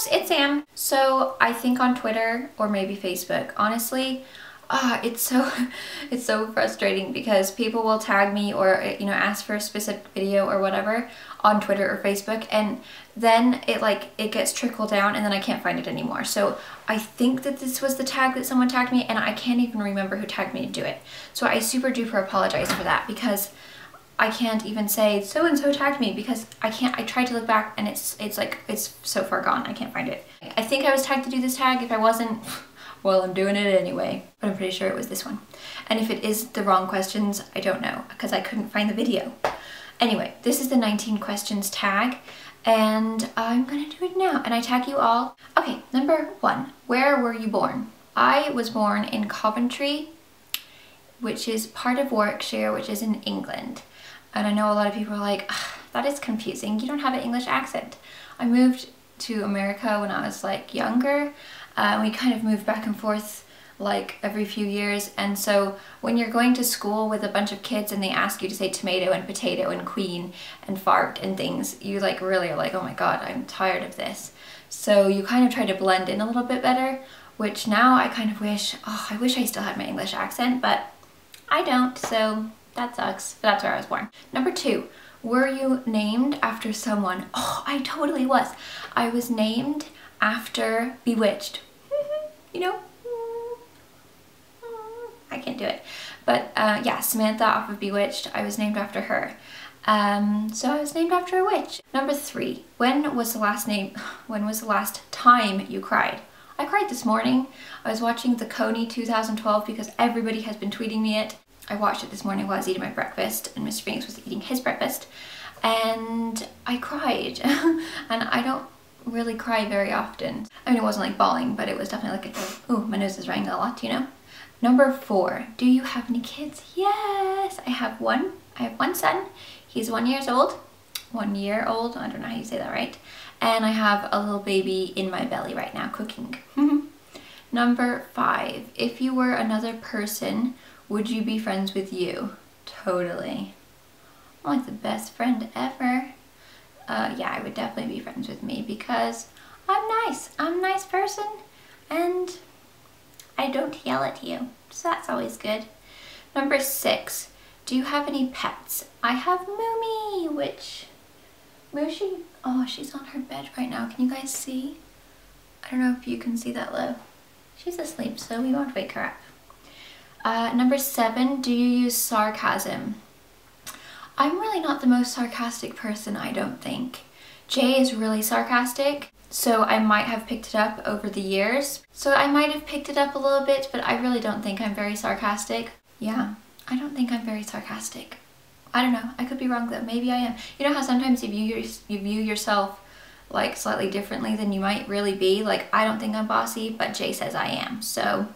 loves, it's Sam. So I think on Twitter or maybe Facebook, honestly, it's so frustrating because people will tag me or, you know, ask for a specific video or whatever on Twitter or Facebook, and then it gets trickled down and then I can't find it anymore. So I think that this was the tag that someone tagged me, and I can't even remember who tagged me to do it. So I super duper apologize for that, because I can't even say so and so tagged me because I can't. I tried to look back and it's so far gone. I can't find it. I think I was tagged to do this tag. If I wasn't, well, I'm doing it anyway. But I'm pretty sure it was this one. And if it is the wrong questions, I don't know, because I couldn't find the video. Anyway, this is the 19 questions tag, and I'm gonna do it now. And I tag you all. Okay, number 1. Where were you born? I was born in Coventry, which is part of Warwickshire, which is in England. And I know a lot of people are like, that is confusing. You don't have an English accent. I moved to America when I was like younger. We kind of moved back and forth like every few years. And so when you're going to school with a bunch of kids and they ask you to say tomato and potato and queen and fart and things, you like really are like, oh my God, I'm tired of this. So you kind of try to blend in a little bit better, which now I kind of wish, I wish I still had my English accent, but I don't, so that sucks. But that's where I was born. Number 2, were you named after someone? Oh, I totally was. I was named after Bewitched. You know? I can't do it. But yeah, Samantha off of Bewitched, I was named after her. So I was named after a witch. Number 3, when was the last time you cried? I cried this morning. I was watching the Coney 2012 because everybody has been tweeting me it. I watched it this morning while I was eating my breakfast, and Mr. Phoenix was eating his breakfast, and I cried. And I don't really cry very often. I mean, it wasn't like bawling, but it was definitely like oh, my nose is running a lot, you know? Number 4, do you have any kids? Yes, I have one. I have one son. He's 1 year old. 1 year old, I don't know how you say that right. And I have a little baby in my belly right now cooking. Number 5, if you were another person, would you be friends with you? Totally. I'm like the best friend ever. Yeah, I would definitely be friends with me because I'm nice. I'm a nice person and I don't yell at you. So that's always good. Number 6, do you have any pets? I have Moomy, where is she? Oh, she's on her bed right now. Can you guys see? I don't know if you can see that low. She's asleep, so we won't wake her up. Number 7, do you use sarcasm? I'm really not the most sarcastic person, I don't think. Jay is really sarcastic, so I might have picked it up over the years. So I might have picked it up a little bit, but I really don't think I'm very sarcastic. Yeah, I don't think I'm very sarcastic. I don't know, I could be wrong though, maybe I am. You know how sometimes you view yourself like slightly differently than you might really be? Like, I don't think I'm bossy, but Jay says I am, so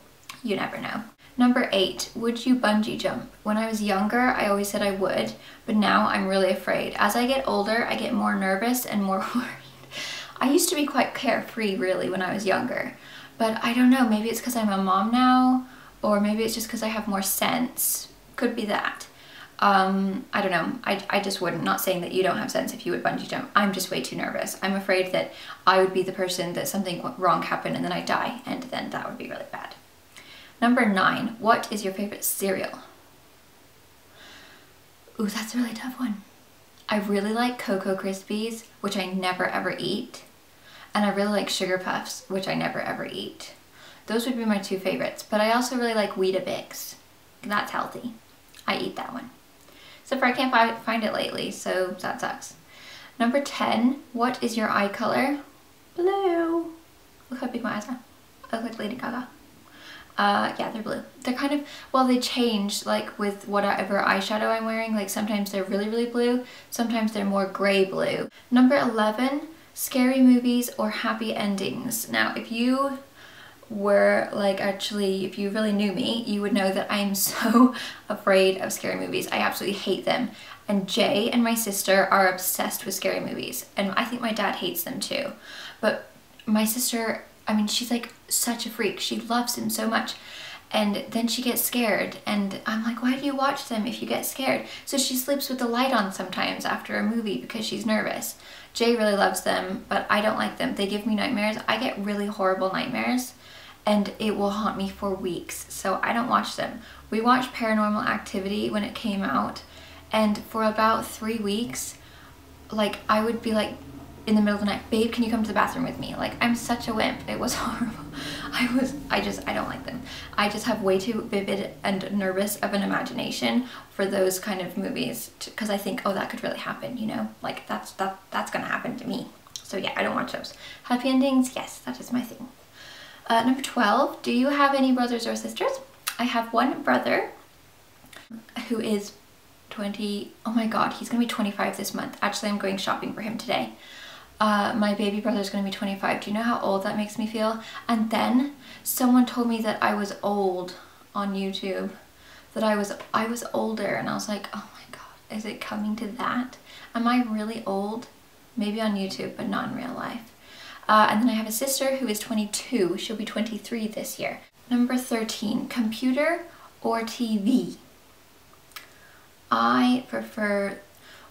you never know. Number 8, would you bungee jump? When I was younger, I always said I would, but now I'm really afraid. As I get older, I get more nervous and more worried. I used to be quite carefree really when I was younger, but I don't know, maybe it's because I'm a mom now, or maybe it's just because I have more sense. Could be that. I don't know, I just wouldn't. Not saying that you don't have sense if you would bungee jump. I'm just way too nervous. I'm afraid that I would be the person that something wrong happened and then I die, and then that would be really bad. Number 9, what is your favorite cereal? Ooh, that's a really tough one. I really like Cocoa Krispies, which I never ever eat. And I really like Sugar Puffs, which I never ever eat. Those would be my 2 favorites, but I also really like Weetabix. That's healthy. I eat that one. Except for I can't find it lately, so that sucks. Number 10, what is your eye color? Blue. Look how big my eyes are. I look like Lady Gaga. Yeah, they're blue. They're kind of, well, they change like with whatever eyeshadow I'm wearing. Like sometimes they're really, really blue. Sometimes they're more gray blue. Number 11, scary movies or happy endings. Now, if you were like, actually, if you really knew me, you would know that I'm so afraid of scary movies. I absolutely hate them. And Jay and my sister are obsessed with scary movies. And I think my dad hates them too. But my sister, I mean, she's like such a freak. She loves him so much. And then she gets scared. And I'm like, why do you watch them if you get scared? So she sleeps with the light on sometimes after a movie because she's nervous. Jay really loves them, but I don't like them. They give me nightmares. I get really horrible nightmares and it will haunt me for weeks. So I don't watch them. We watched Paranormal Activity when it came out, and for about 3 weeks, like I would be like in the middle of the night, babe, can you come to the bathroom with me? Like, I'm such a wimp. It was horrible. I don't like them. I just have way too vivid and nervous of an imagination for those kind of movies, because I think, oh, that could really happen, you know? Like, that's gonna happen to me. So yeah, I don't watch those. Happy endings, yes, that is my thing. Number 12, do you have any brothers or sisters? I have one brother who is 20, oh my god, he's gonna be 25 this month. Actually, I'm going shopping for him today. My baby brother is going to be 25. Do you know how old that makes me feel? And then someone told me that I was old on YouTube, that I was older, and I was like, oh my god, is it coming to that? Am I really old? Maybe on YouTube, but not in real life. And then I have a sister who is 22. She'll be 23 this year. Number 13, computer or TV? I prefer,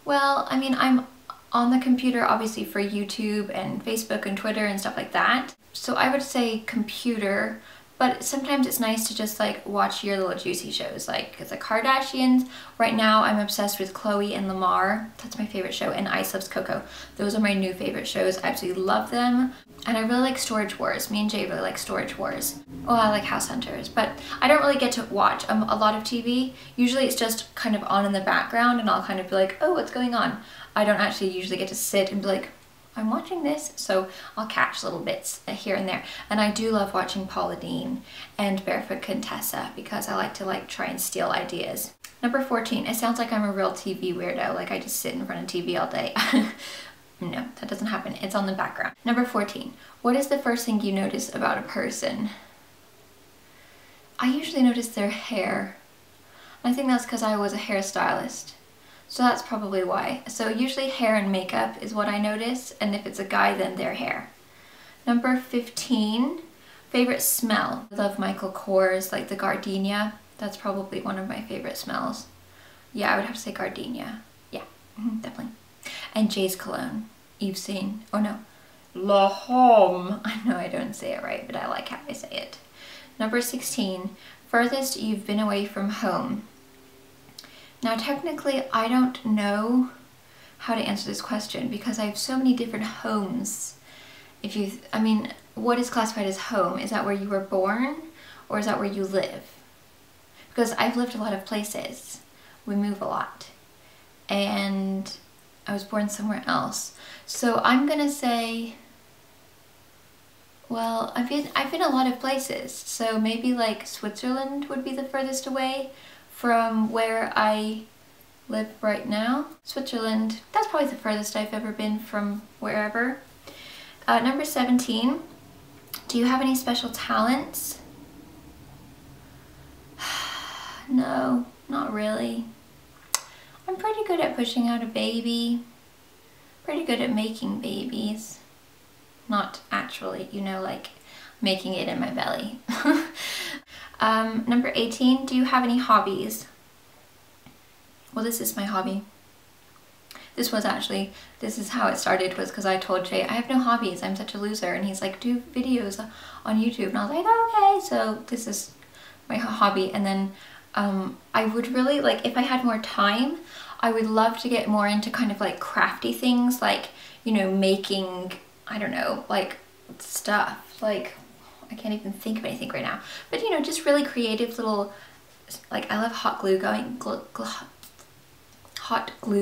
well, I mean, I'm on the computer obviously for YouTube and Facebook and Twitter and stuff like that. So I would say computer, but sometimes it's nice to just like watch your little juicy shows like the Kardashians. Right now I'm obsessed with Chloe and Lamar. That's my favorite show, and Ice Loves Coco. Those are my new favorite shows. I absolutely love them. And I really like Storage Wars. Me and Jay really like Storage Wars. Oh, I like House Hunters, but I don't really get to watch a lot of TV. Usually it's just kind of on in the background and I'll kind of be like, oh, what's going on? I don't actually usually get to sit and be like, I'm watching this, so I'll catch little bits here and there. And I do love watching Paula Deen and Barefoot Contessa because I like to try and steal ideas. Number 14, it sounds like I'm a real TV weirdo, like I just sit in front of TV all day. No, that doesn't happen. It's on the background. Number 14, what is the first thing you notice about a person? I usually notice their hair. I think that's because I was a hairstylist. So that's probably why. So usually hair and makeup is what I notice, and if it's a guy, then their hair. Number 15, favorite smell. I love Michael Kors, like the gardenia. That's probably one of my favorite smells. Yeah, I would have to say gardenia. Yeah, definitely. And Jay's cologne. You've seen, oh no, La Homme. I know I don't say it right, but I like how I say it. Number 16, furthest you've been away from home. Now technically I don't know how to answer this question because I have so many different homes. I mean, what is classified as home? Is that where you were born or is that where you live? Because I've lived a lot of places. We move a lot. And I was born somewhere else. So I'm gonna say, well, I've been a lot of places. So maybe like Switzerland would be the furthest away from where I live right now. Switzerland, that's probably the furthest I've ever been from wherever. Number 17, do you have any special talents? No, not really. I'm pretty good at pushing out a baby, pretty good at making babies. Not actually, you know, like making it in my belly. Number 18, do you have any hobbies? Well, this is my hobby. This is how it started, was because I told Jay, I have no hobbies, I'm such a loser. And he's like, do videos on YouTube. And I was like, okay, so this is my hobby. And then I would really, like, if I had more time, I would love to get more into kind of like crafty things, like, you know, making, I don't know, like stuff, like, I can't even think of anything right now. But, you know, just really creative little, like, I love hot glue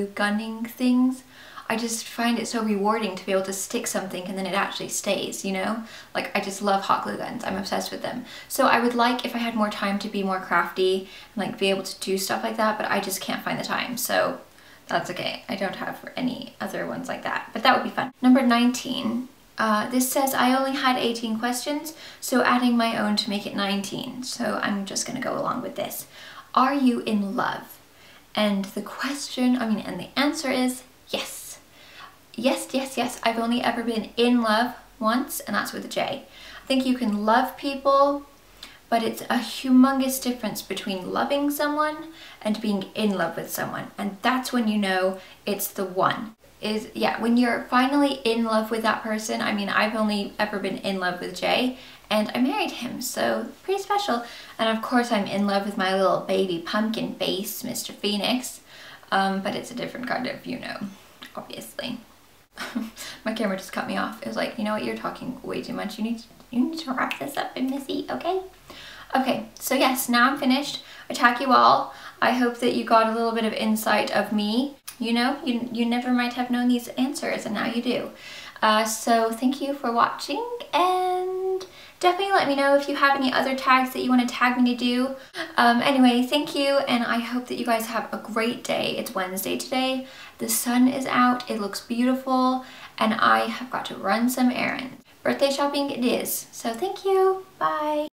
gunning things. I just find it so rewarding to be able to stick something and then it actually stays, you know? Like, I just love hot glue guns. I'm obsessed with them. So I would like, if I had more time, to be more crafty and like be able to do stuff like that, but I just can't find the time. So that's okay. I don't have any other ones like that, but that would be fun. Number 19. This says I only had 18 questions, so adding my own to make it 19. So I'm just gonna go along with this. Are you in love? And the question, and the answer is yes. Yes, yes, yes. I've only ever been in love once, and that's with a J. I think you can love people, but it's a humongous difference between loving someone and being in love with someone. And that's when you know it's the one. is, yeah, when you're finally in love with that person. I mean, I've only ever been in love with Jay, and I married him, so pretty special. And of course I'm in love with my little baby pumpkin face, Mr. Phoenix, but it's a different kind of, you know, obviously. My camera just cut me off. It was like, you know what, you're talking way too much. You need to wrap this up in Missy, okay? Okay, so yes, now I'm finished. I tag you all. I hope that you got a little bit of insight of me. You know, you never might have known these answers, and now you do. So thank you for watching, and definitely let me know if you have any other tags that you want to tag me to do. Anyway, thank you, and I hope that you guys have a great day. It's Wednesday today. The sun is out. It looks beautiful, and I have got to run some errands. Birthday shopping it is. So thank you. Bye.